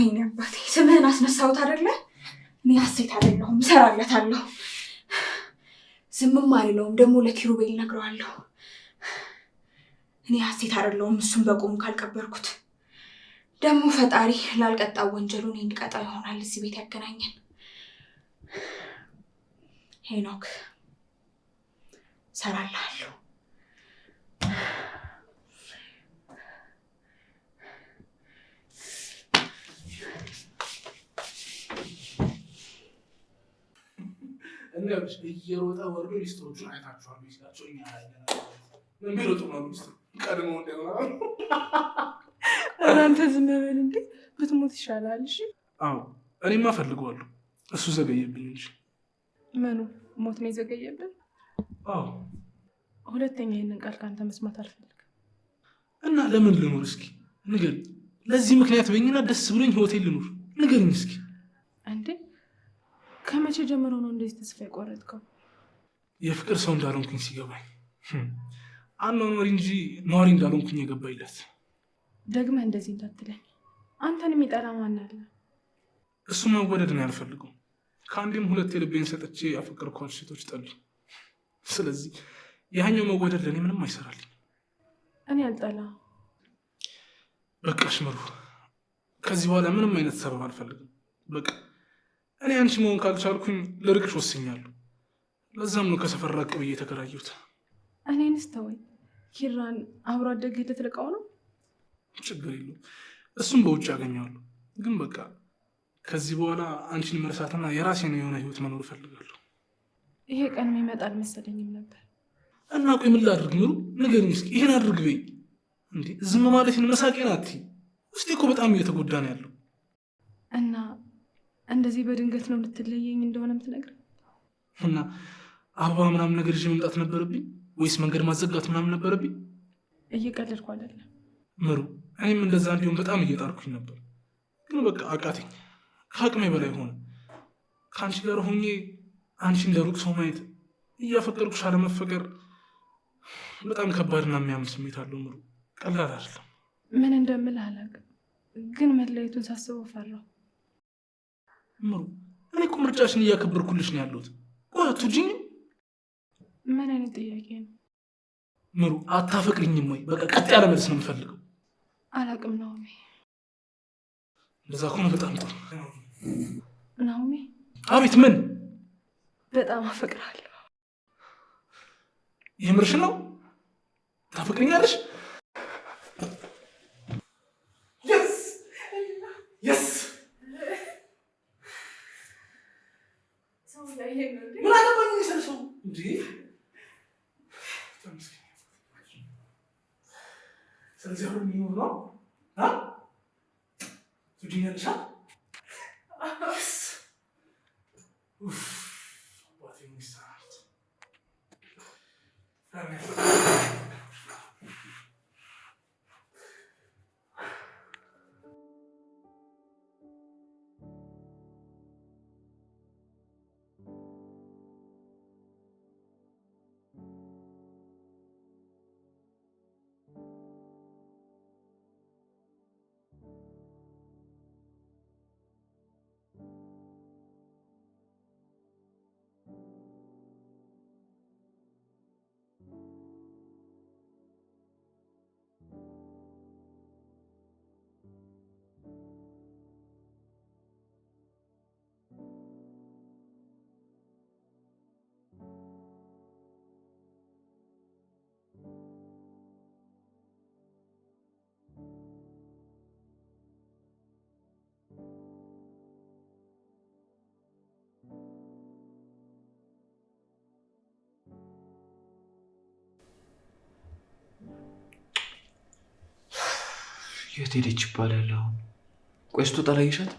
ወይኔ አባቴ ስምህን አስነሳሁት አይደለ? እኔ ሀሴት አይደለሁም፣ እሰራለታለሁ። ዝምም አይለውም። ደግሞ ለኪሩቤል ነግረዋለሁ። እኔ ሀሴት አይደለሁም፣ እሱን በቁሙ ካልቀበርኩት ደግሞ ፈጣሪ ላልቀጣው ወንጀሉን እንዲቀጣው ይሆናል እዚህ ቤት ያገናኘን። ሄኖክ እሰራለሁ። እንዴት እየሮጠ ወርዶ ሚስቶቹን አይታችኋል ይላቸው እኛ አይደለም ምን ቢሮጡ ነው ሚስቱ ቀድሞ እንደሆነ አንተ ዝም በል እንዴ ብትሞት ይሻላል። እሺ አዎ እኔማ ፈልገዋለሁ እሱ ዘገየብኝ እንጂ ምኑ ሞት ነው የዘገየብን? አዎ ሁለተኛ ይሄንን ቃል ካንተ መስማት አልፈልግም። እና ለምን ልኖር እስኪ ንገር። ለዚህ ምክንያት በእኛና ደስ ብሎኝ ሆቴል ልኖር ንገርኝ እስኪ። እንዴ ከመቼ ጀምሮ ነው እንደዚህ ተስፋ የቆረጥከው? የፍቅር ሰው እንዳልሆንኩኝ ሲገባኝ አኗኗሪ እንጂ ነዋሪ እንዳልሆንኩኝ የገባይለት። ደግመህ እንደዚህ እንዳትለኝ። አንተን የሚጠላ ማን አለ? እሱ መወደድን ያልፈልገው ከአንዴም ሁለት የልቤን ሰጥቼ ያፈቀርኳቸው ሴቶች ጠሉኝ። ስለዚህ ያኛው መወደድ ለእኔ ምንም አይሰራልኝ። እኔ አልጠላም። በቃሽ ምሩ፣ ከዚህ በኋላ ምንም አይነት ሰበብ አልፈልግም። በቃ እኔ አንቺ መሆን ካልቻልኩኝ ልርቅሽ ወስኛለሁ። ለዛም ነው ከሰፈር ራቅ ብዬ የተከራየሁት። እኔንስ ተወኝ። ኪራን አብሮ አደግህ ልትልቀው ነው? ችግር የለውም፣ እሱም በውጭ ያገኘዋለሁ። ግን በቃ ከዚህ በኋላ አንቺን መርሳትና የራሴን የሆነ ህይወት መኖር እፈልጋለሁ። ይሄ ቀን የሚመጣ አልመሰለኝም ነበር። እና ቆይ ምን ላድርግ ምሩ? ንገሪኝ እስኪ። ይሄን አድርግ በይኝ። እንዴ ዝም ማለትን መሳቄን አትይ። ውስጤ እኮ በጣም እየተጎዳ ነው ያለው። እና እንደዚህ በድንገት ነው ልትለየኝ እንደሆነ የምትነግረኝ? እና አበባ ምናምን ነገር ይዤ መምጣት ነበረብኝ ወይስ መንገድ ማዘጋት ምናምን ነበረብኝ? እየቀለድኩ አይደለም ምሩ፣ እኔም እንደዛ እንዲሆን በጣም እየጣርኩኝ ነበር። ግን በቃ አቃተኝ፣ ከአቅሜ በላይ ሆነ። ከአንቺ ጋር ሆኜ አንቺ እንደ ሩቅ ሰው ማየት፣ እያፈቀርኩሽ አለመፈቀር በጣም ከባድና የሚያም ስሜት አለው ምሩ፣ ቀላል አይደለም። ምን እንደምልህ አላውቅም፣ ግን መለየቱን ሳስበው ፈራሁ። ምሩ፣ እኔ እኮ ምርጫሽን እያከበርኩልሽ ነው ያለሁት። ቆይ አትወጂኝም? ምን አይነት ጥያቄ ነው? ምሩ፣ አታፈቅሪኝም ወይ? በቃ ቀጥ ያለ መልስ ነው የምፈልገው። አላውቅም ናኦሚ። እንደዛ ከሆነ በጣም ጥሩ። ናኦሚ። አቤት። ምን? በጣም አፈቅራለሁ። የምርሽ ነው? ታፈቅሪኛለሽ? የስ የስ ምን አገባኝ የሚሰል ሰው እንዴ? ስለዚህ አሁን የሚኖር ነው ትወጂኛለሽ? አባቴ ሚስት የት ሄደች ይባላል? አሁን ቆይ ስትወጣ አላየሻት?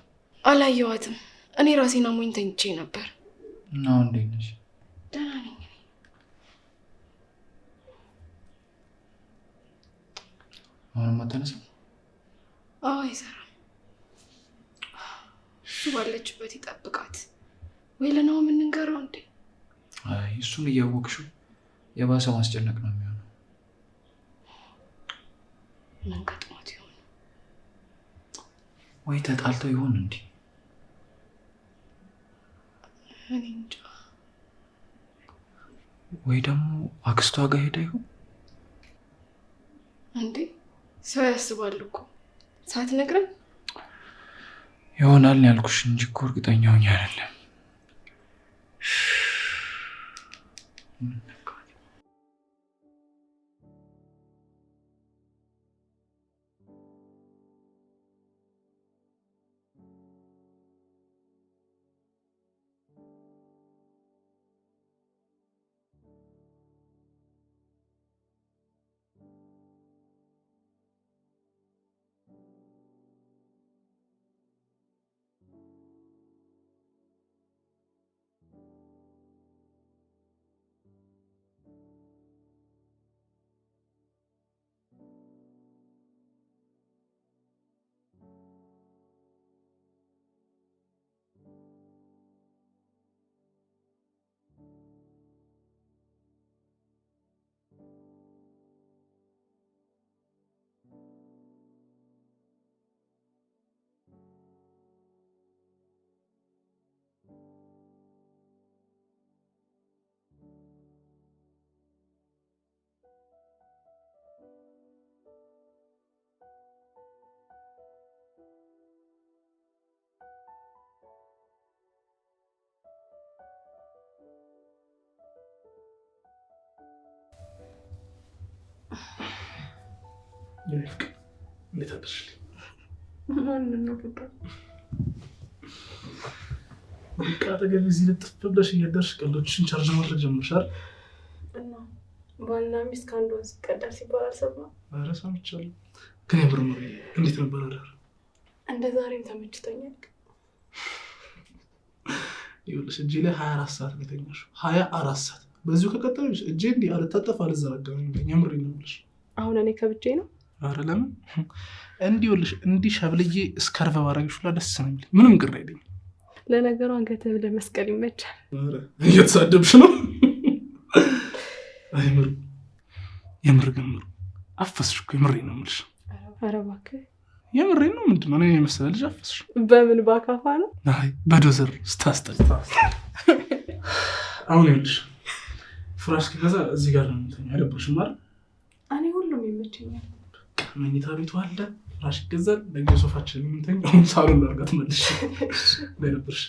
አላየኋትም። እኔ ራሴን አሞኝ ተኝቼ ነበር። እና እንዴት ነሽ? ደህና ነኝ። አሁንም አትነሳም? አዎ አይሰራም። እሱ ባለችበት ይጠብቃት ወይ ለናው የምንንገረው እንዴ? አይ እሱን እያወቅሽው የባሰ ማስጨነቅ ነው የሚሆነው። ምን ገጥሞት ይሆን? ወይ ተጣልተው ይሆን እንዴ? እኔ እንጃ። ወይ ደግሞ አክስቷ ጋር ሄዳ ይሆን እንዴ? ሰው ያስባል እኮ ሳትነግረን ይሆናል ያልኩሽ እንጂ እኮ እርግጠኛ ሆኜ አይደለም። እንዴት አደርሽ? ማንን ነው ፍቅር? በቃ አጠገቤ እዚህ ልጥፍ ብለሽ እያደርሽ ቀልዶችሽን ቻርጅ ማድረግ ጀምርሻል። እና ባልና ሚስት ከአንድ ወንዝ ይቀዳል ሲባል አልሰማህም? ኧረ ሰምቻለሁ። ግን የምር ነው። እንዴት ነበር አዳር? እንደ ዛሬም ተመችቶኛል። ይኸውልሽ እጄ ላይ 24 ሰዓት ነው የተኛሽው። 24 ሰዓት በዚሁ ከቀጠለሽ እጄ እንዲህ አልታጠፍ አልዘረጋም። የምሬን ነው የምልሽ። አሁን እኔ ከብቼ ነው? ኧረ ለምን እንዲህ ይኸውልሽ እንዲህ ሸብልዬ እስከርቭ ባረግሽ ሁላ ደስ ነው የሚለኝ። ምንም ቅር አይለኝም። ለነገሩ አንገትህ ብለህ መስቀል ይመቻል። ኧረ እየተሳደብሽ ነው። አይምር የምር ግን ምሩ አፈስሽ እኮ የምሬን ነው የምልሽ። ኧረ እባክህ የምሬን ነው። ምንድን ነው እኔ የመሰለ ልጅ አፈስሽ? በምን ባካፋ ነው? አይ በዶዘር ስታስጠል። አሁን ይኸውልሽ ፍራሽ ከገዛ እዚህ ጋር ነው የምተኛው። አይደብርሽም አይደል? እኔ ሁሉም ይመቸኛል። መኝታ ቤቱ አለ፣ ፍራሽ ይገዛል፣ ለጊዜው ሶፋችን የምንተኛው። አሁን ሳሎን ላድርጋት መልሽ እንዳይደብርሽ።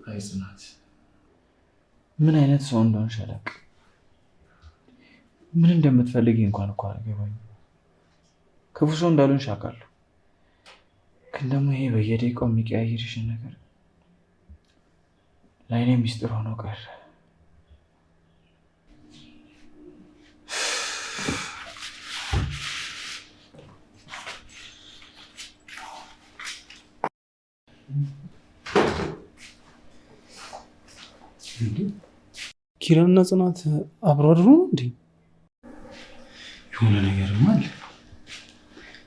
አይ ጽናት፣ ምን አይነት ሰው እንደሆንሽ አላውቅም። ምን እንደምትፈልጊ እንኳን እኮ አልገባኝም። ክፉ ሰው እንዳልሆንሽ አውቃለሁ፣ ግን ደግሞ ይሄ በየደቂቃው የሚቀያየርሽን ነገር ለእኔ ሚስጥር ሆኖ ቀረ። ኪራና ጽናት አብሮ አድሮ ነው እንዴ? የሆነ ነገርም አለ።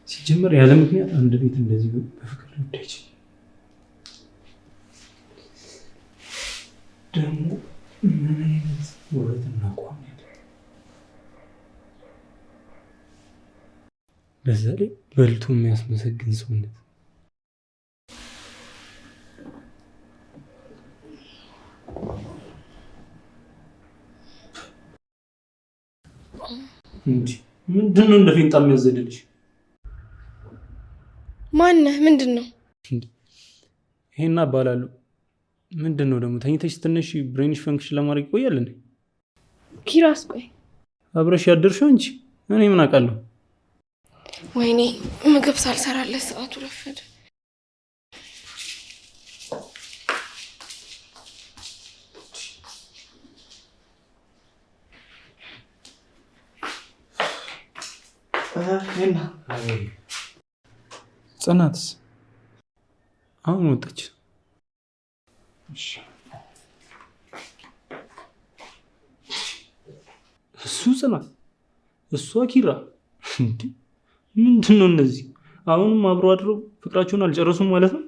ሲጀመር ያለ ምክንያት አንድ ቤት እንደዚህ በፍቅር ልወዳች ደግሞ ምን አይነት ውበትና አቋም ያለ! በዛ ላይ በልቶ የሚያስመሰግን ሰውነት። እንዴ ምንድን ነው እንደ ፊንጣ የሚያዘልልሽ? ማነህ? ምንድን ነው? ይሄና እባላለሁ። ምንድን ነው ደግሞ ተኝተሽ ትንሽ ብሬንሽ ፈንክሽን ለማድረግ ይቆያል እንዴ? ኪራስ፣ ቆይ አብረሽ ያደርሽው እንጂ እኔ ምን አውቃለሁ? ወይኔ ምግብ ሳልሰራለት ሰዓቱ ረፈደ። ጽናትስ አሁን ወጣች። እሱ ጽናት፣ እሷ ኪራ። እንዴ ምንድን ነው እነዚህ? አሁንም አብሮ አድረው ፍቅራቸውን አልጨረሱም ማለት ነው?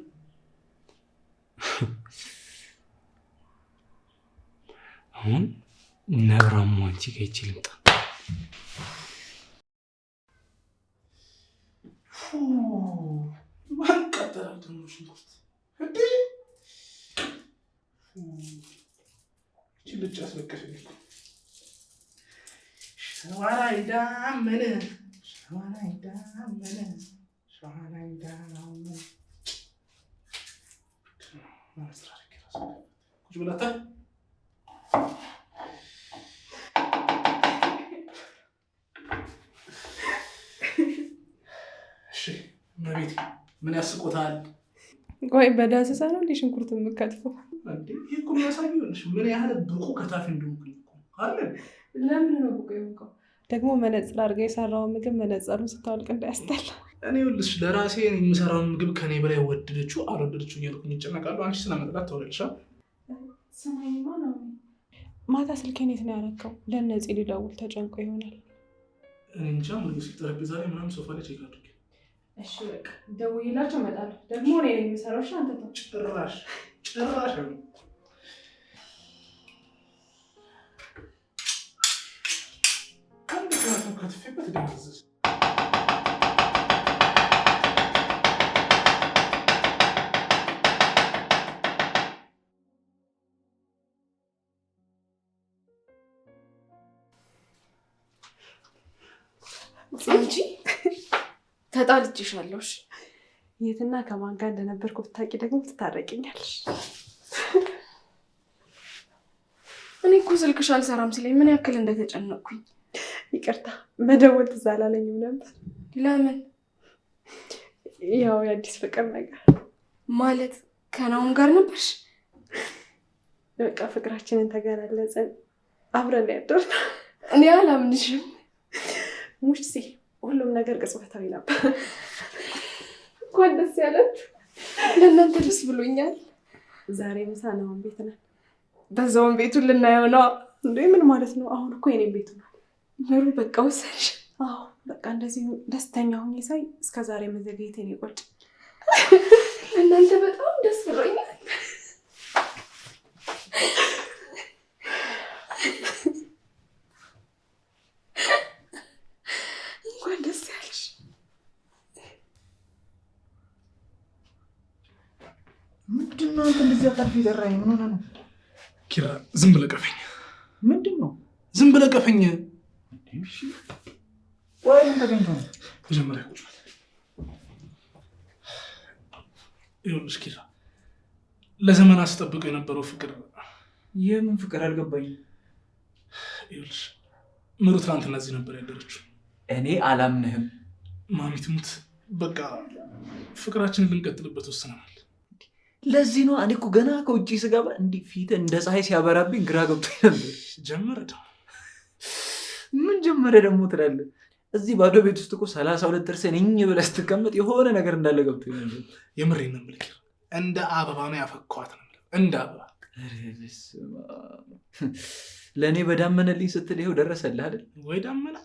አሁን ነብራም አንቺ ጋር ይችላል። ማን ቀጠራል ደግሞ ሽንኩርት እንዴ? ልጅ አስለቀሰኝ። ሸዋላ ይዳመነ ሸዋላ ይዳመነ ሸዋላ ይዳመነ ቁጭ ብላታ መቤት ምን ያስቆታል? ቆይ በዳሰሳ ነው እንዴ ሽንኩርት የምከትፈው? እንዴ ይሄ እኮ የሚያሳየው ምን ያህል ብቁ ከታፊ እንደሆንኩኝ እኮ አይደል? ለምን ነው ብቁ የሆንከው? ደግሞ መነጽር አድርገህ የሰራውን ምግብ መነጽሩን ስታወልቅ እንዳያስጠላ። እኔ ይኸውልሽ ለራሴ የምሰራውን ምግብ ከኔ በላይ ወደደችው አልወደደችው እያልኩኝ ይጨነቃሉ። አንቺ ስለመጥላት ተወለድሻ። ስማኝማ ነው ማታ ስልኬን የት ነው ያደረከው? ለነፂ ሊደውል ተጨንቆ ይሆናል። እኔ እንጃ። ምግብ ጠረጴዛ ላይ ምናምን ሶፋ ላይ ቼክ አድርጌ። እሺ በቃ ደውዬላቸው እመጣለሁ። ደግሞ እኔ ነኝ የምሰራው። እሺ አንተ ተው። ጭራሽ አንድ ሰዓት ከትፌበት ደመዘዝ። አንቺ ተጣልቼሻለሁ። የትና ከማን ጋር እንደነበርኩ ብታውቂ ደግሞ ትታረቂኛለሽ። እኔ እኮ ስልክሽ አልሰራም ሲለኝ ምን ያክል እንደተጨነቅኩኝ። ይቅርታ መደወል ትዝ አላለኝም ነበር። ለምን? ያው የአዲስ ፍቅር ነገር ማለት ከናውን ጋር ነበርሽ? በቃ ፍቅራችንን ተገላለጽን፣ አብረን ያደርነው። እኔ አላምንሽም። ሙሽሲ ሁሉም ነገር ቅጽበታዊ ነበር። እንኳን ደስ ያላችሁ። ለእናንተ ደስ ብሎኛል። ዛሬ ምሳ ናውን ቤት ነን። በዛውን ቤቱን ልናየው ነው እንዴ? ምን ማለት ነው? አሁን እኮ የኔ ቤቱ ነው። ምሩ በቃ ወሰንሽ? አዎ በቃ እንደዚህ ደስተኛ ሆኜ ሳይ እስከ ዛሬ መዘግየቴን ይቆጭ። እናንተ በጣም ደስ ብሎኛል። እንኳን ደስ ያለሽ። ምንድን ነው አንተ እንደዚህ አጣርፊ ጠራኝ? ምን ሆነ ነው? ኪራ ዝም ብለህ ቀፈኝ። ምንድን ነው? ዝም ብለህ ቀፈኝ። ወይ ምን ተገኝቶ ነው? መጀመሪያ ቁጭ በል። ይኸውልሽ ኪራ ለዘመናት ስጠብቀው የነበረው ፍቅር። የምን ፍቅር አልገባኝም። ይኸውልሽ ምሩ ትናንትና እዚህ ነበር ያደረችው። እኔ አላምንህም። ማሚ ትሙት በቃ ፍቅራችንን ልንቀጥልበት ወስነናል። ለዚህ ነው እኔ እኮ ገና ከውጭ ስገባ እንዲህ ፊት እንደ ፀሐይ ሲያበራብኝ ግራ ገብቶኝ ነበር። ጀመረ ደግሞ ምን ጀመረ ደግሞ ትላለህ? እዚህ ባዶ ቤት ውስጥ እኮ 32 ጥርስን እኝ ብለህ ስትቀመጥ የሆነ ነገር እንዳለ ገብቶኝ ነበር። የምሬን ነው የምልህ ኪራ፣ እንደ አበባ ነው ያፈኳት ነው እንደ አበባ። ለእኔ በዳመነልኝ ስትል ይኸው ደረሰልህ አይደል? ወይ ዳመና።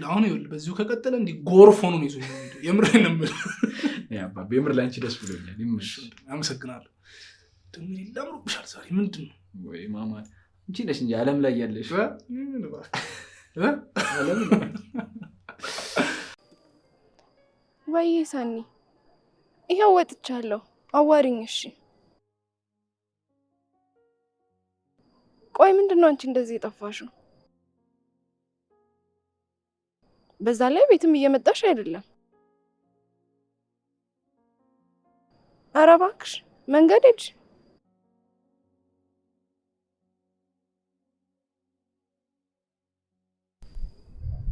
አሁን ይኸውልህ በዚሁ ከቀጠለ እንዲህ ጎርፍ ሆኖ ነው ይዞ የሚሄደው። የምሬን ነው የምልህ። አባቤ የምር ለአንቺ ደስ ብሎኛል። ይመችሽ። አመሰግናለሁ። ደግሞ ላምሮብሻል ዛሬ። ምንድን ነው? ወይ ማማ አንቺ ነሽ እንጂ ዓለም ላይ ያለሽ ዓለም ወይ ሳኒ፣ ይኸው ወጥቻለሁ። አዋሪኝ። እሺ ቆይ ምንድን ነው አንቺ እንደዚህ የጠፋሽው? በዛ ላይ ቤትም እየመጣሽ አይደለም። ኧረ እባክሽ መንገድ ሂጂ።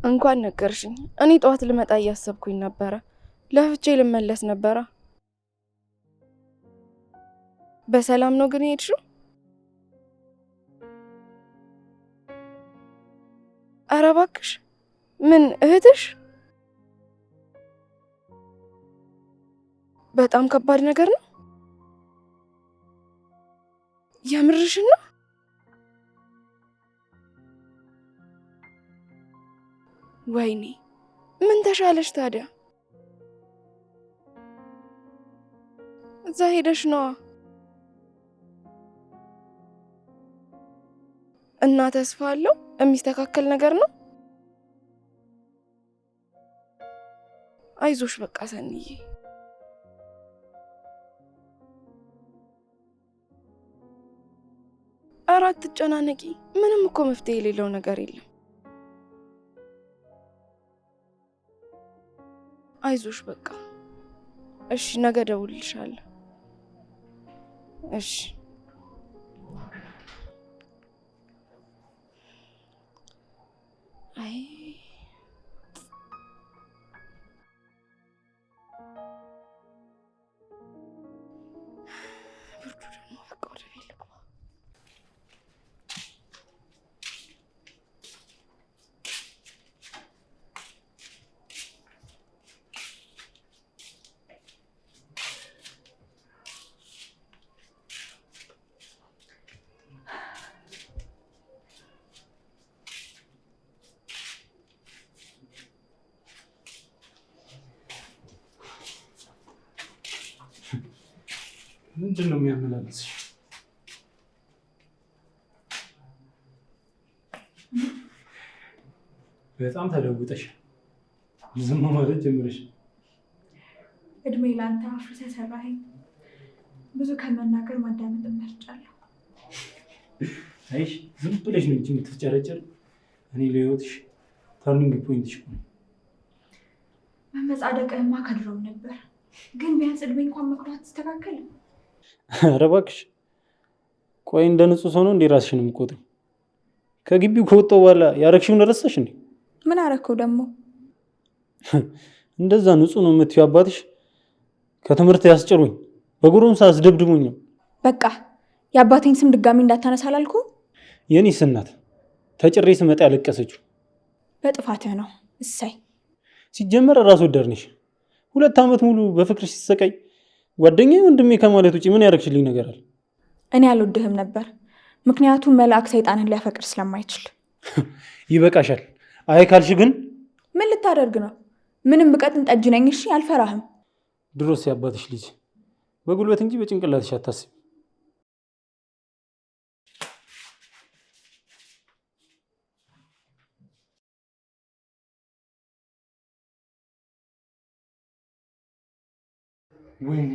እንኳን ነገርሽኝ። እኔ ጠዋት ልመጣ እያሰብኩኝ ነበረ። ለፍቼ ልመለስ ነበረ። በሰላም ነው ግን ሄድሽው? ኧረ እባክሽ ምን እህትሽ? በጣም ከባድ ነገር ነው። የምርሽን ነው? ወይኔ ምን ተሻለሽ ታዲያ? እዛ ሄደሽ ነዋ። እና ተስፋ አለው የሚስተካከል ነገር ነው። አይዞሽ በቃ ሰንዬ። ኧረ አትጨናነቂ። ምንም እኮ መፍትሄ የሌለው ነገር የለም። አይዞሽ በቃ እሺ። ነገ እደውልልሻለሁ። እሺ አይ ብርዱ ደግሞ በቃ ወደ ቤት ልግባ። ምንድን ነው የሚያመላለስሽ? በጣም ተለውጠሽ ዝም ማለት ጀምረሽ። እድሜ ላንተ አፍርሰህ ሰራኸኝ። ብዙ ከመናገር ማዳመጥ እመርጫለሁ። አይሽ ዝም ብለሽ ነው እንጂ የምትጨረጨር። እኔ ለህይወትሽ ተርኒንግ ፖይንትሽ ነው። መመጻደቅህማ ከድሮም ነበር፣ ግን ቢያንስ እድሜ እንኳን መክሮ አትስተካከልም። ኧረ እባክሽ ቆይ፣ እንደ ንጹህ ሰው ነው እንዴ ራስሽን የምትቆጥሪው? ከግቢው ከወጣሁ በኋላ ያረግሽውን ረሳሽ እንዴ? ምን አረከው ደግሞ? እንደዛ ንጹህ ነው የምትይው አባትሽ ከትምህርት ያስጭሩኝ በጉሮምሳ አስደብድቡኝ ነው። በቃ የአባቴን ስም ድጋሚ እንዳታነሳ አላልኩህ? የኔስ እናት ተጭሬ ስመጣ ያለቀሰችው በጥፋትህ ነው። እሰይ። ሲጀመር ራስ ወዳድ ነሽ። 2 ዓመት ሙሉ በፍቅርሽ ሲሰቃይ ጓደኛዬ ወንድሜ ከማለት ውጪ ምን ያደረግሽልኝ ነገር አለ? እኔ አልወድህም ነበር፣ ምክንያቱም መልአክ ሰይጣንን ሊያፈቅር ስለማይችል። ይበቃሻል። አይ ካልሽ ግን ምን ልታደርግ ነው? ምንም ብቀጥን ጠጅ ነኝ። እሺ አልፈራህም። ድሮስ ያባትሽ ልጅ በጉልበት እንጂ በጭንቅላትሽ አታስቢ። ወይኔ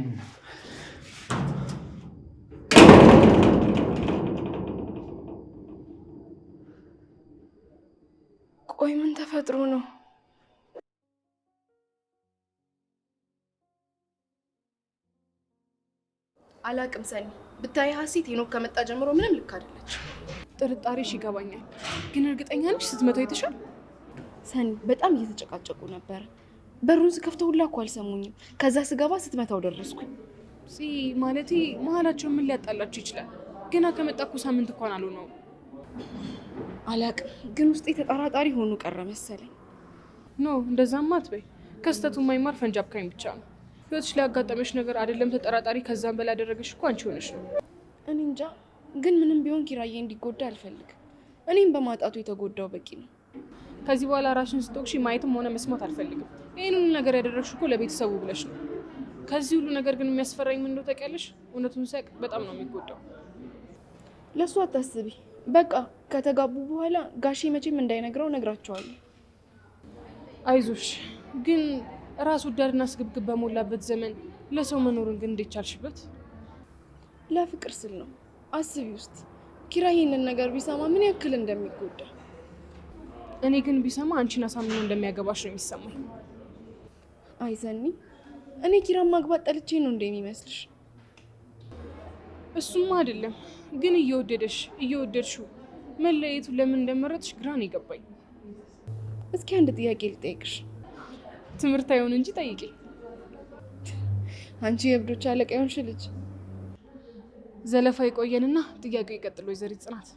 ቆይ ምን ተፈጥሮ ነው? አላቅም ሰኒ። ብታይ ሀሴት ሄኖክ ከመጣ ጀምሮ ምንም ልክ አይደለች። ጥርጣሬሽ ይገባኛል፣ ግን እርግጠኛ ነሽ ስትመታው የተሻለ? ሰኒ በጣም እየተጨቃጨቁ ነበር። በሩን ስከፍተው ሁላ እኮ አልሰሙኝም። ከዛ ስገባ ስትመታው ደረስኩኝ። ማለቴ መሀላቸው ምን ሊያጣላችሁ ይችላል? ገና ከመጣ እኮ ሳምንት እንኳን አልሆነውም። አላቅም፣ ግን ውስጤ ተጠራጣሪ ሆኖ ቀረ መሰለኝ። ኖ እንደዛማ አትበይ። ከስተቱ የማይማር ፈንጅ አብካኝ ብቻ ነው። ህይወትሽ ላይ ያጋጠመሽ ነገር አይደለም ተጠራጣሪ፣ ከዛም በላይ ያደረገሽ እኮ አንቺ ሆነሽ ነው። እኔ እንጃ፣ ግን ምንም ቢሆን ኪራዬ እንዲጎዳ አልፈልግም። እኔም በማጣቱ የተጎዳው በቂ ነው። ከዚህ በኋላ ራስሽን ስትወቅሺ ማየትም ሆነ መስማት አልፈልግም። ይህን ሁሉ ነገር ያደረግሽ እኮ ለቤተሰቡ ብለሽ ነው። ከዚህ ሁሉ ነገር ግን የሚያስፈራኝ ምን እንደው ታውቂያለሽ? እውነቱን ሳያውቅ በጣም ነው የሚጎዳው። ለእሱ አታስቢ። በቃ ከተጋቡ በኋላ ጋሼ መቼም እንዳይነግረው ነግራቸዋለሁ። አይዞሽ። ግን ራስ ወዳድና ስግብግብ በሞላበት ዘመን ለሰው መኖርን ግን እንዴት ቻልሽበት? ለፍቅር ስል ነው። አስቢ ውስጥ ኪራይ ይህንን ነገር ቢሰማ ምን ያክል እንደሚጎዳ። እኔ ግን ቢሰማ አንቺን አሳምኖ እንደሚያገባሽ ነው የሚሰማኝ። አይ ሰኒ፣ እኔ ኪራን ማግባት ጠልቼ ነው እንደሚመስልሽ? እሱማ አይደለም፣ ግን እየወደድሽው መለየቱ ለምን እንደመረጥሽ ግራ ነው የገባኝ። እስኪ አንድ ጥያቄ ልጠይቅሽ። ትምህርት አይሆን እንጂ ጠይቂ። አንቺ የእብዶች አለቃ የሆንሽ ልጅ። ዘለፋ ይቆየንና ጥያቄው ይቀጥል። ወይዘሪት ጽናት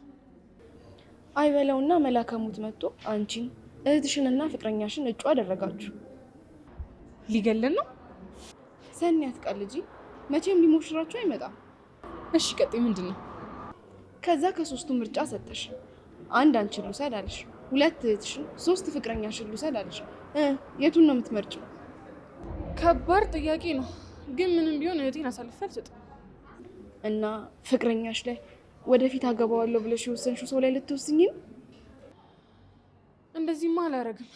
አይበለውና መላከሙት መጥቶ አንቺን እህትሽንና ፍቅረኛሽን እጩ አደረጋችሁ። ሊገለን ነው? ሰኒ አትቀልጂ። መቼም ሊሞሽራችሁ አይመጣም። እሺ ቀጥይ፣ ምንድን ነው? ከዛ ከሶስቱ ምርጫ ሰጠሽ። አንድ አንቺን ልውሰድ አለሽ፣ 2 እህትሽን፣ 3 ፍቅረኛሽን ልውሰድ አለሽ። የቱን ነው የምትመርጪው? ከባድ ጥያቄ ነው፣ ግን ምንም ቢሆን እህቴን አሳልፌ አልሰጥም። እና ፍቅረኛሽ ላይ ወደፊት አገባዋለሁ ብለሽ የወሰንሽው ሰው ላይ ልትወስኝ ነው? እንደዚህማ አላረግም።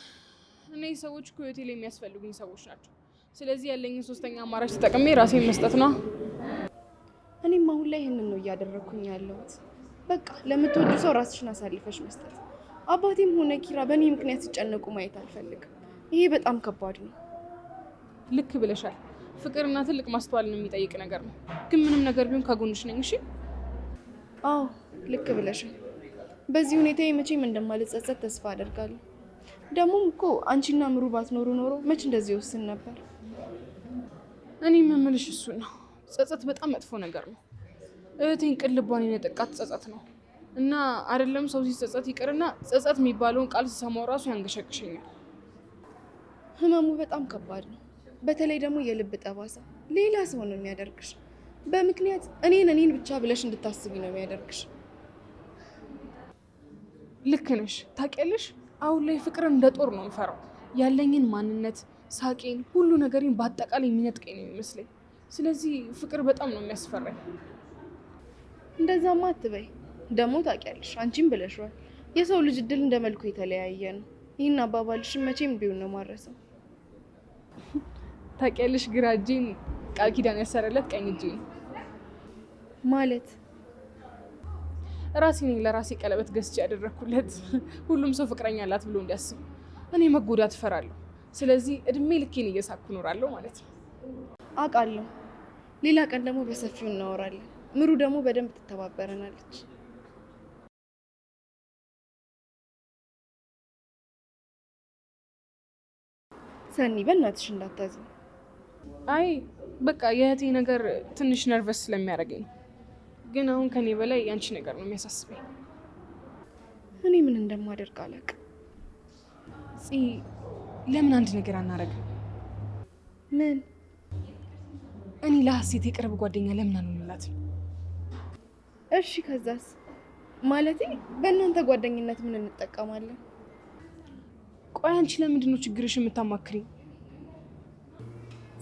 እነዚህ ሰዎች እኮ ህይወቴ ላይ የሚያስፈልጉኝ ሰዎች ናቸው። ስለዚህ ያለኝን 3ኛ አማራጭ ተጠቅሜ ራሴን መስጠት ነው። እኔም አሁን ላይ ይህንን ነው እያደረግኩኝ ያለሁት። በቃ ለምትወዱ ሰው ራስሽን አሳልፈሽ መስጠት። አባቴም ሆነ ኪራ በእኔ ምክንያት ሲጨነቁ ማየት አልፈልግም። ይሄ በጣም ከባድ ነው። ልክ ብለሻል። ፍቅርና ትልቅ ማስተዋልን የሚጠይቅ ነገር ነው። ግን ምንም ነገር ቢሆን ከጎንሽ ነኝ። እሺ? አዎ ልክ ብለሻል። በዚህ ሁኔታ መቼም እንደማልጸጸት ተስፋ አደርጋለሁ። ደግሞም እኮ አንቺና ምሩ ባትኖሩ ኖሮ መች እንደዚህ ወስን ነበር። እኔ የምልሽ እሱን ነው። ጸጸት በጣም መጥፎ ነገር ነው። እህቴን ቅልቧን የነጠቃት ጸጸት ነው። እና አይደለም ሰው ሲጸጸት ይቅርና ጸጸት የሚባለውን ቃል ስሰማው ራሱ ያንገሸግሸኛል። ህመሙ በጣም ከባድ ነው። በተለይ ደግሞ የልብ ጠባሳ ሌላ ሰው ነው የሚያደርግሽ። በምክንያት እኔን ብቻ ብለሽ እንድታስቢ ነው የሚያደርግሽ። ልክ ነሽ። ታውቂያለሽ፣ አሁን ላይ ፍቅርን እንደ ጦር ነው የምፈራው። ያለኝን ማንነት፣ ሳቄን፣ ሁሉ ነገሬን በአጠቃላይ የሚነጥቀኝ ነው የሚመስለኝ። ስለዚህ ፍቅር በጣም ነው የሚያስፈራኝ። እንደዛማ አትበይ። ደግሞ ታውቂያለሽ፣ አንቺም ብለሽዋል፣ የሰው ልጅ እድል እንደ መልኩ የተለያየ ነው። ይህን አባባልሽን መቼም ቢሆን ነው ማረሰው። ታውቂያለሽ፣ ግራ እጄን ቃል ኪዳን ያሰረለት ቀኝ እጄ ነው ማለት። ራሴ ነኝ ለራሴ ቀለበት ገዝቼ ያደረኩለት። ሁሉም ሰው ፍቅረኛ አላት ብሎ እንዲያስብ። እኔ መጎዳት እፈራለሁ። ስለዚህ እድሜ ልኬን እየሳኩ እኖራለሁ ማለት ነው። አውቃለሁ። ሌላ ቀን ደግሞ በሰፊው እናወራለን። ምሩ ደግሞ በደንብ ትተባበረናለች። ሰኒ በእናትሽ እንዳታዝኝ። አይ በቃ የእህቴ ነገር ትንሽ ነርቨስ ስለሚያደርገኝ ነው። ግን አሁን ከኔ በላይ ያንቺ ነገር ነው የሚያሳስበኝ። እኔ ምን እንደማደርግ አላውቅም። ለምን አንድ ነገር አናረግም? ምን? እኔ ለሀሴት የቅርብ ጓደኛ ለምን አንሆንላትም? እሺ ከዛስ? ማለቴ በእናንተ ጓደኝነት ምን እንጠቀማለን? ቆይ አንቺ ለምንድን ነው ችግርሽ የምታማክሪኝ?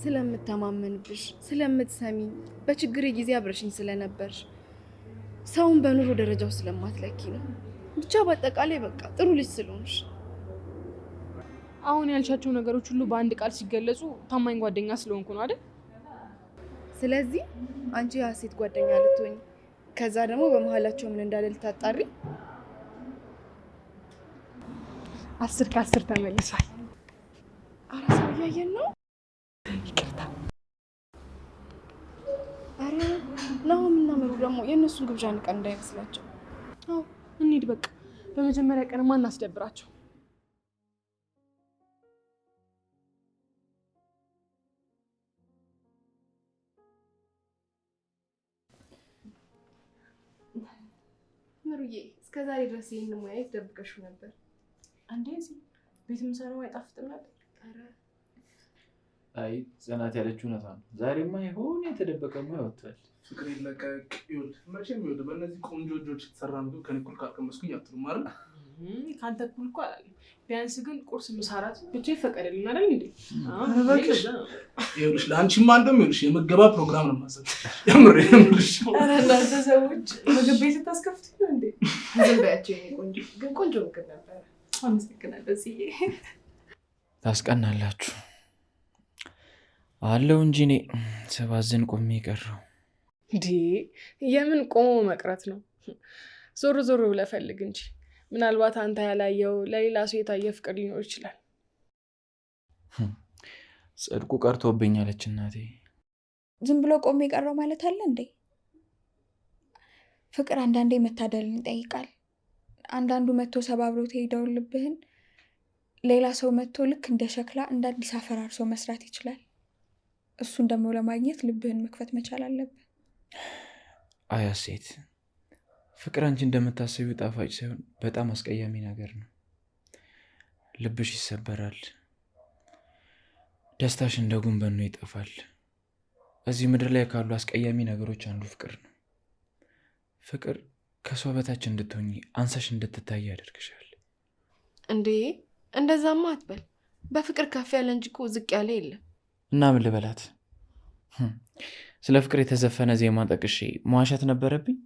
ስለምተማመንብሽ፣ ስለምትሰሚ፣ በችግሬ ጊዜ አብረሽኝ ስለነበርሽ፣ ሰውን በኑሮ ደረጃው ስለማትለኪ ነው። ብቻ በአጠቃላይ በቃ ጥሩ ልጅ ስለሆንሽ። አሁን ያልሻቸው ነገሮች ሁሉ በአንድ ቃል ሲገለጹ ታማኝ ጓደኛ ስለሆንኩ ነው አይደል? ስለዚህ አንቺ የሀሴት ጓደኛ ልትሆኝ፣ ከዛ ደግሞ በመሀላቸው ምን እንዳለ ልታጣሪ። 10 ከ10 ተመልሷል። አራስ እያየን ነው። ይቅርታ። አረ ናሁም እና ምሩ ደግሞ የእነሱን ግብዣ ንቀን እንዳይመስላቸው። አዎ እንሂድ በቃ። በመጀመሪያ ቀን ማን አስደብራቸው? ምሩዬ እስከ ዛሬ ድረስ ይህን ሙያየት ደብቀሽው ነበር። አንዴ እዚህ ቤት የምሰራው አይጣፍጥም ነበር። አይ ጽናት ያለችው እውነታ ነው። ዛሬማ የሆነ የተደበቀ ሙያ ወጥቷል። ፍቅር ይለቀቅ። ይኸውልህ መቼም ይኸውልህ በእነዚህ ቆንጆ ልጆች የተሰራ ምግብ ከእኔ እኩል ካልቀመስኩኝ አትሉም አይደል? ከአንተ እኩል እኮ አላለም። ቢያንስ ግን ቁርስ፣ ምሳ፣ እራት ብቻ ይፈቀደልን አይደል እንዴ? እባክሽ ይኸውልሽ ለአንቺማ እንደውም ይኸውልሽ የምገባ ፕሮግራም ነው የማዘጋጀው። የምርሽ። ኧረ እናንተ ሰዎች ምግብ ቤት ስታስከፍቱኝ ነው እንዴ? ዝም በያቸው የኔ ቆንጆ። ግን ቆንጆ ምግብ ነበረ። አመሰግናለሁ ጽዬ። ታስቀናላችሁ አለው እንጂ እኔ ሰባዝን ቆሜ ቀረው። እንዴ የምን ቆሞ መቅረት ነው? ዞር ዞር ብለህ ፈልግ እንጂ ምናልባት አንተ ያላየው ለሌላ ሰው የታየ ፍቅር ሊኖር ይችላል። ጽድቁ ቀርቶብኛለች እናቴ። ዝም ብሎ ቆሜ የቀረው ማለት አለ እንዴ? ፍቅር አንዳንዴ መታደልን ይጠይቃል። አንዳንዱ መጥቶ ሰባብሮት የሄደውን ልብህን ሌላ ሰው መጥቶ ልክ እንደ ሸክላ እንደ አዲስ አፈራርሶ መስራት ይችላል። እሱን ደግሞ ለማግኘት ልብህን መክፈት መቻል አለብህ። አይ ሀሴት፣ ፍቅር አንቺ እንደምታስቢው ጣፋጭ ሳይሆን በጣም አስቀያሚ ነገር ነው። ልብሽ ይሰበራል፣ ደስታሽ እንደ ጉንበኖ ይጠፋል። እዚህ ምድር ላይ ካሉ አስቀያሚ ነገሮች አንዱ ፍቅር ነው። ፍቅር ከሰው በታች እንድትሆኚ አንሰሽ እንድትታይ ያደርግሻል። እንዴ እንደዛማ አትበል። በፍቅር ከፍ ያለ እንጂ እኮ ዝቅ ያለ የለም። እና ምን ልበላት? ስለ ፍቅር የተዘፈነ ዜማ ጠቅሼ መዋሸት ነበረብኝ?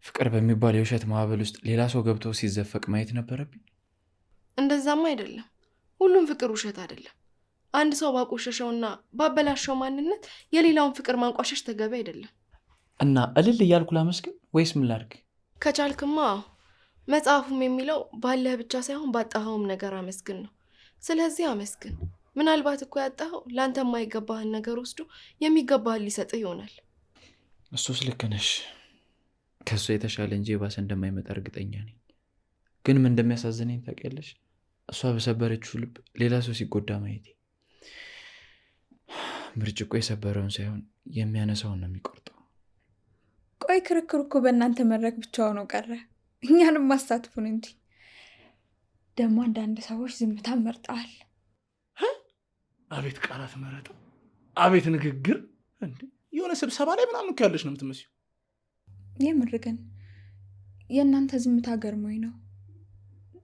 ፍቅር በሚባል የውሸት ማዕበል ውስጥ ሌላ ሰው ገብቶ ሲዘፈቅ ማየት ነበረብኝ? እንደዛማ አይደለም። ሁሉም ፍቅር ውሸት አይደለም። አንድ ሰው ባቆሸሸውና ባበላሸው ማንነት የሌላውን ፍቅር ማንቋሸሽ ተገቢ አይደለም። እና እልል እያልኩ ላመስግን ወይስ ምን ላድርግ? ከቻልክማ መጽሐፉም የሚለው ባለህ ብቻ ሳይሆን ባጣኸውም ነገር አመስግን ነው። ስለዚህ አመስግን። ምናልባት እኮ ያጣኸው ለአንተ የማይገባህን ነገር ወስዶ የሚገባህን ሊሰጥህ ይሆናል። እሱስ ልክ ነሽ። ከሱ የተሻለ እንጂ የባሰ እንደማይመጣ እርግጠኛ ነኝ። ግን ምን እንደሚያሳዝነኝ ታውቂያለሽ? እሷ በሰበረችው ልብ ሌላ ሰው ሲጎዳ ማየቴ። ብርጭቆ የሰበረውን ሳይሆን የሚያነሳውን ነው የሚቆርጠው። ቆይ ክርክር እኮ በእናንተ መድረክ ብቻ ሆኖ ቀረ። እኛንም ማሳትፉን እንጂ። ደግሞ አንዳንድ ሰዎች ዝምታን መርጠዋል። አቤት ቃላት መረጠ! አቤት ንግግር! እንዴ የሆነ ስብሰባ ላይ ምናምን እኮ ያለች ነው የምትመስለው። የምር ግን የእናንተ ዝምታ ገርሞኝ ነው።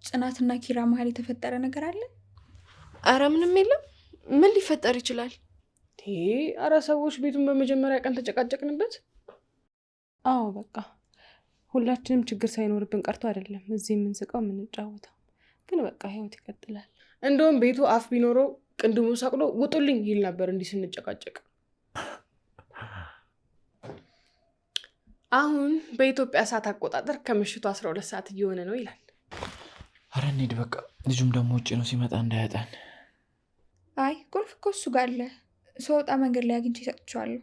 ጽናትና ኪራ መሀል የተፈጠረ ነገር አለ? አረ ምንም የለም። ምን ሊፈጠር ይችላል? አረ ሰዎች ቤቱን በመጀመሪያ ቀን ተጨቃጨቅንበት። አዎ በቃ ሁላችንም ችግር ሳይኖርብን ቀርቶ አይደለም እዚህ የምንስቀው የምንጫወተው። ግን በቃ ህይወት ይቀጥላል። እንደውም ቤቱ አፍ ቢኖረው ቅንድሙ ሰቅሎ ውጡልኝ ይል ነበር እንዲህ ስንጨቃጨቅ። አሁን በኢትዮጵያ ሰዓት አቆጣጠር ከምሽቱ 12 ሰዓት እየሆነ ነው ይላል። አረ እንሂድ በቃ። ልጁም ደግሞ ውጭ ነው፣ ሲመጣ እንዳያጣን። አይ ቁልፍ እኮ እሱ ጋር አለ። ስወጣ መንገድ ላይ አግኝቼ እሰጥቼዋለሁ።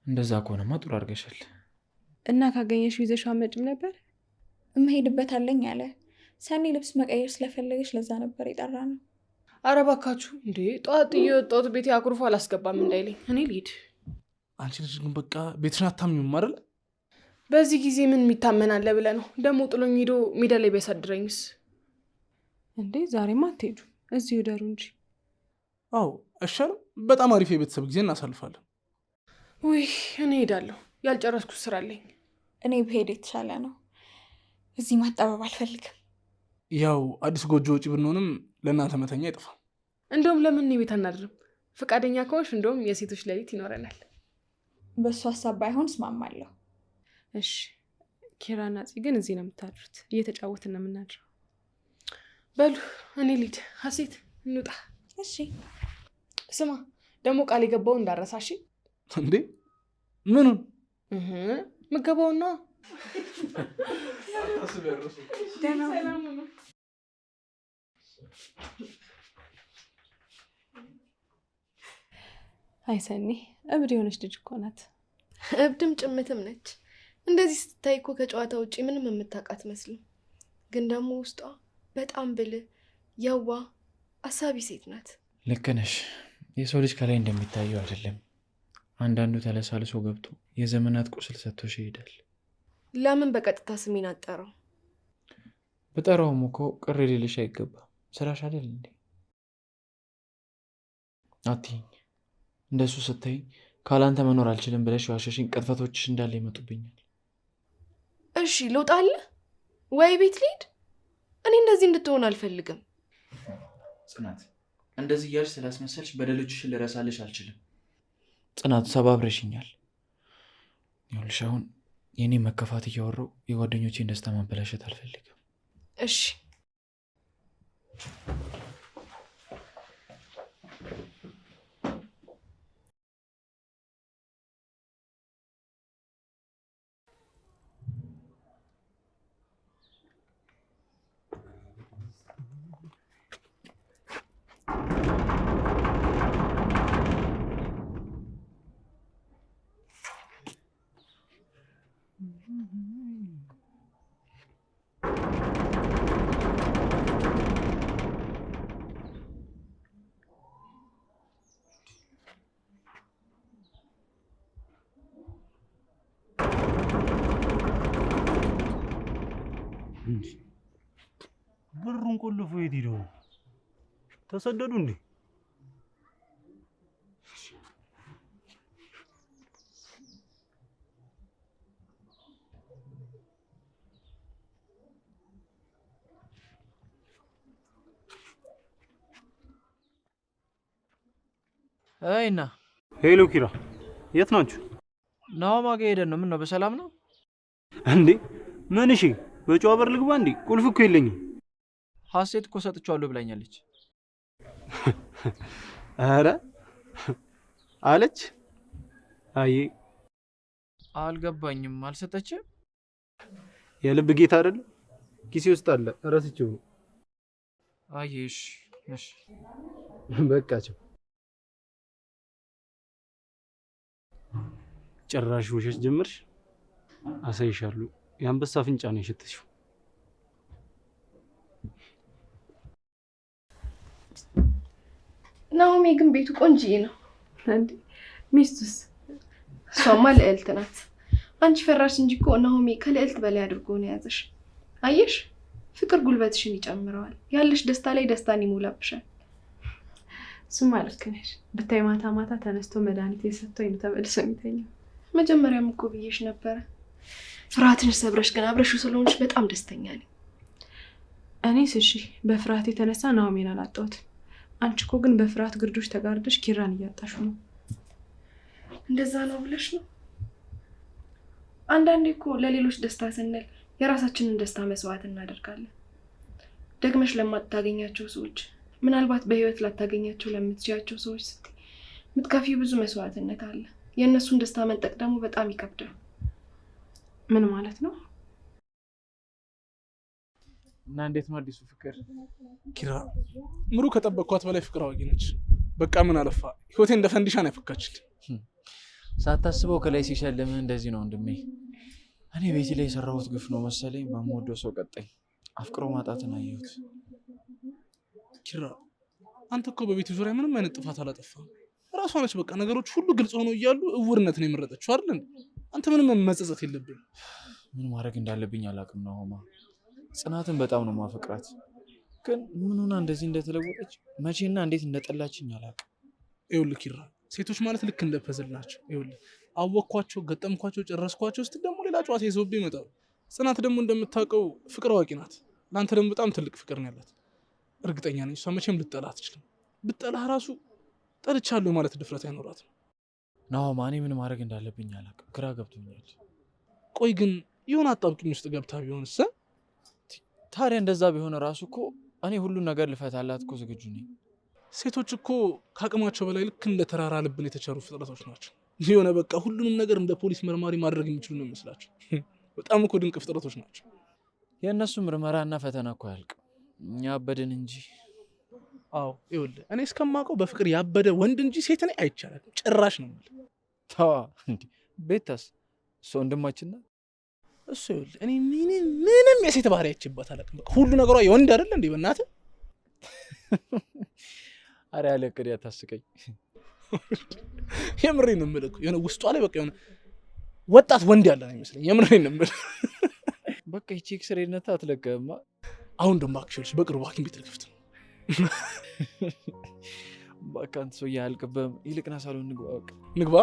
እንደዛ ከሆነማ ጥሩ አድርገሻል። እና ካገኘሽ ይዘሽ አመጭም ነበር? እምሄድበት አለኝ አለ። ሰኒ ልብስ መቀየር ስለፈለገች ለዛ ነበር የጠራ ነው። አረ እባካችሁ እንዴ! ጠዋት እየወጣሁት ቤቴ አኩርፎ አላስገባም እንዳይለኝ። እኔ ልሂድ። አንቺ ልጅ ግን በቃ ቤትሽን አታምኚም አይደል? በዚህ ጊዜ ምን የሚታመናለ ብለህ ነው? ደግሞ ጥሎኝ ሄዶ ሜዳ ላይ ቢያሳድረኝስ? እንዴ ዛሬማ አትሄዱ፣ እዚሁ ደሩ እንጂ። አዎ አይሻልም? በጣም አሪፍ የቤተሰብ ጊዜ እናሳልፋለን። ውይ እኔ ሄዳለሁ፣ ያልጨረስኩት ስራ አለኝ። እኔ ብሄድ የተሻለ ነው። እዚህ ማጠበብ አልፈልግም። ያው አዲስ ጎጆ ውጪ ብንሆንም ለእናንተ መተኛ አይጠፋ። እንደውም ለምን እኔ ቤት አናድርም? ፈቃደኛ ከሆንሽ እንደውም የሴቶች ሌሊት ይኖረናል። በእሱ ሀሳብ ባይሆን እስማማለሁ። እሺ ኪራና ጽ ግን እዚህ ነው የምታድሩት። እየተጫወትን ነው የምናድረው። በሉ እኔ ልሂድ። ሀሴት እንውጣ። እሺ ስማ ደግሞ ቃል የገባው እንዳረሳሽ። እንዴ ምኑን? ምገባውና አይሰኒ እብድ የሆነች ልጅ እኮ ናት። እብድም ጭምትም ነች። እንደዚህ ስትታይ እኮ ከጨዋታ ውጭ ምንም የምታውቃት መስልም። ግን ደግሞ ውስጧ በጣም ብልህ፣ የዋ አሳቢ ሴት ናት። ልክ ነሽ። የሰው ልጅ ከላይ እንደሚታየው አይደለም። አንዳንዱ ተለሳልሶ ገብቶ የዘመናት ቁስል ሰጥቶሽ ይሄዳል። ለምን በቀጥታ ስሜን አጠራው? በጠራውም እኮ ቅር ሊልሽ አይገባም። ስራሽ አይደል እንዴ? አትይኝ። እንደሱ ስታይ ካላንተ መኖር አልችልም ብለሽ ዋሸሽኝ ቅጥፈቶችሽ እንዳለ ይመጡብኛል። እሺ ልውጣልህ ወይ ቤት ልሂድ? እኔ እንደዚህ እንድትሆን አልፈልግም። ጽናት፣ እንደዚህ እያልሽ ስላስመሰልሽ በደሎችሽን ልረሳልሽ አልችልም። ጽናት፣ ሰባብረሽኛል። ይኸውልሽ አሁን የእኔ መከፋት እያወራሁ የጓደኞቼን ደስታ ማበላሸት አልፈልግም። እሺ በሩን ቆልፎ የት ሄደው ተሰደዱ እንዴ? አይና ሄሎ ኪራ፣ የት ናችሁ? ናሆማ ጋር ሄደን ነው። ምን ነው በሰላም ነው እንዴ? ምን? እሺ በጨዋ በር ልግባ እንዴ? ቁልፍ እኮ የለኝም። ሀሴት እኮ ሰጥቼዋለሁ ብላኛለች። ኧረ አለች። አይ አልገባኝም። አልሰጠችም? የልብ ጌታ አይደል? ኪሴ ውስጥ አለ፣ እረስቼው ነው። አየሽ። እሺ በቃቸው። ጭራሽ ውሸት ጀመርሽ? አሳይሻለሁ። የአንበሳ አፍንጫ ነው የሸተሽው። ናሆሜ ግን ቤቱ ቆንጅዬ ነው እንዴ? ሚስቱስ? እሷማ ልዕልት ናት። አንቺ ፈራሽ እንጂ እኮ ናሆሜ ከልዕልት በላይ አድርጎ ነው የያዘሽ። አየሽ፣ ፍቅር ጉልበትሽን ይጨምረዋል። ያለሽ ደስታ ላይ ደስታን ይሞላብሻል። እሱማ ልክ ነሽ። ብታይ ማታ ማታ ተነስቶ መድኃኒት የሰጠኝ ነው ተመልሶ የሚተኛው። መጀመሪያም እኮ ብዬሽ ነበረ። ፍርሃትሽ ሰብረሽ ግን አብረሽው ስለሆንሽ በጣም ደስተኛ ነኝ። እኔስ እሺ በፍርሃት የተነሳ ናሆሜን አላጣሁትም። አንቺ እኮ ግን በፍርሃት ግርዶሽ ተጋርደሽ ኪራን እያጣሹ ነው። እንደዛ ነው ብለሽ ነው? አንዳንዴ እኮ ለሌሎች ደስታ ስንል የራሳችንን ደስታ መስዋዕት እናደርጋለን። ደግመሽ ለማታገኛቸው ሰዎች፣ ምናልባት በህይወት ላታገኛቸው ለምትችያቸው ሰዎች ስትይ የምትከፊው ብዙ መስዋዕትነት አለ። የእነሱን ደስታ መንጠቅ ደግሞ በጣም ይከብዳል። ምን ማለት ነው? እና እንዴት ነው አዲሱ ፍቅር? ኪራ ምሩ ከጠበቅኳት በላይ ፍቅር አዋቂ ነች። በቃ ምን አለፋ ህይወቴ እንደ ፈንዲሻ ነው ያፈካችልኝ። ሳታስበው ከላይ ሲሸልምህ እንደዚህ ነው ወንድሜ። እኔ ቤቴ ላይ የሰራሁት ግፍ ነው መሰለኝ። በምወደው ሰው ቀጣይ አፍቅሮ ማጣትን አየሁት። ኪራ አንተ እኮ በቤት ዙሪያ ምንም አይነት ጥፋት አላጠፋም። ራሷ ነች በቃ ነገሮች ሁሉ ግልጽ ሆነው እያሉ እውርነትን የመረጠችው አይደል እንዴ? አንተ ምንም መጸጸት የለብህም። ምን ማድረግ እንዳለብኝ አላውቅም ነው ሆማ። ጽናትን በጣም ነው ማፈቅራት፣ ግን ምን ሆና እንደዚህ እንደተለወጠች መቼና እንዴት እንደጠላችኝ አላውቅም። ይኸውልህ ኪራ ሴቶች ማለት ልክ እንደ ፐዝል ናቸው። ይኸውልህ አወቅኳቸው፣ ገጠምኳቸው፣ ጨረስኳቸው ስትል ደግሞ ሌላ ጨዋታ ይዘውብህ ይመጣሉ። ጽናት ደግሞ እንደምታውቀው ፍቅር አዋቂ ናት። ለአንተ ደግሞ በጣም ትልቅ ፍቅር ነው ያላት። እርግጠኛ ነኝ እሷ መቼም ልጠላ አትችልም። ብጠላህ ራሱ ጠልቻለሁ ማለት ድፍረት አይኖራትም። ናሆማ እኔ ምን ማድረግ እንዳለብኝ አላውቅም፣ ግራ ገብቶኛል። ቆይ ግን የሆነ አጣብቂኝ ውስጥ ገብታ ቢሆንስ? ታዲያ እንደዛ ቢሆን ራሱ እኮ እኔ ሁሉን ነገር ልፈታላት እኮ ዝግጁ ነኝ። ሴቶች እኮ ከአቅማቸው በላይ ልክ እንደ ተራራ ልብን የተቸሩ ፍጥረቶች ናቸው። የሆነ በቃ ሁሉንም ነገር እንደ ፖሊስ መርማሪ ማድረግ የሚችሉ ነው ይመስላቸው። በጣም እኮ ድንቅ ፍጥረቶች ናቸው። የእነሱ ምርመራና ፈተና እኮ አያልቅም። እኛ አበድን እንጂ። አዎ ይኸውልህ እኔ እስከማውቀው በፍቅር ያበደ ወንድ እንጂ ሴት እኔ አይቻልም ጭራሽ ነው የምልህ። ተዋ እንዴ ቤታስ እሱ ወንድማችን ናት። እሱ ይኸውልህ እኔ ምንም የሴት ባህሪ አይችባት አላውቅም። በቃ ሁሉ ነገሯ የወንድ አይደለ እንዴ? በእናትህ አረ ያለ እቅድ ያታስቀኝ። የምሬን ነው የምልህ። የሆነ ውስጧ ላይ በቃ የሆነ ወጣት ወንድ ያለ ነው ይመስለኝ። የምሬን ነው የምልህ። በቃ ይቺ ኤክስሬነት አትለቀማ። አሁን ደግሞ አክሽልሽ በቅርቡ ሐኪም ቤት ልክፍት ነው። በቃ አንተ ሰውዬ አያልቅብህም። ይልቅና ሳሎን ንግባ። ንግባ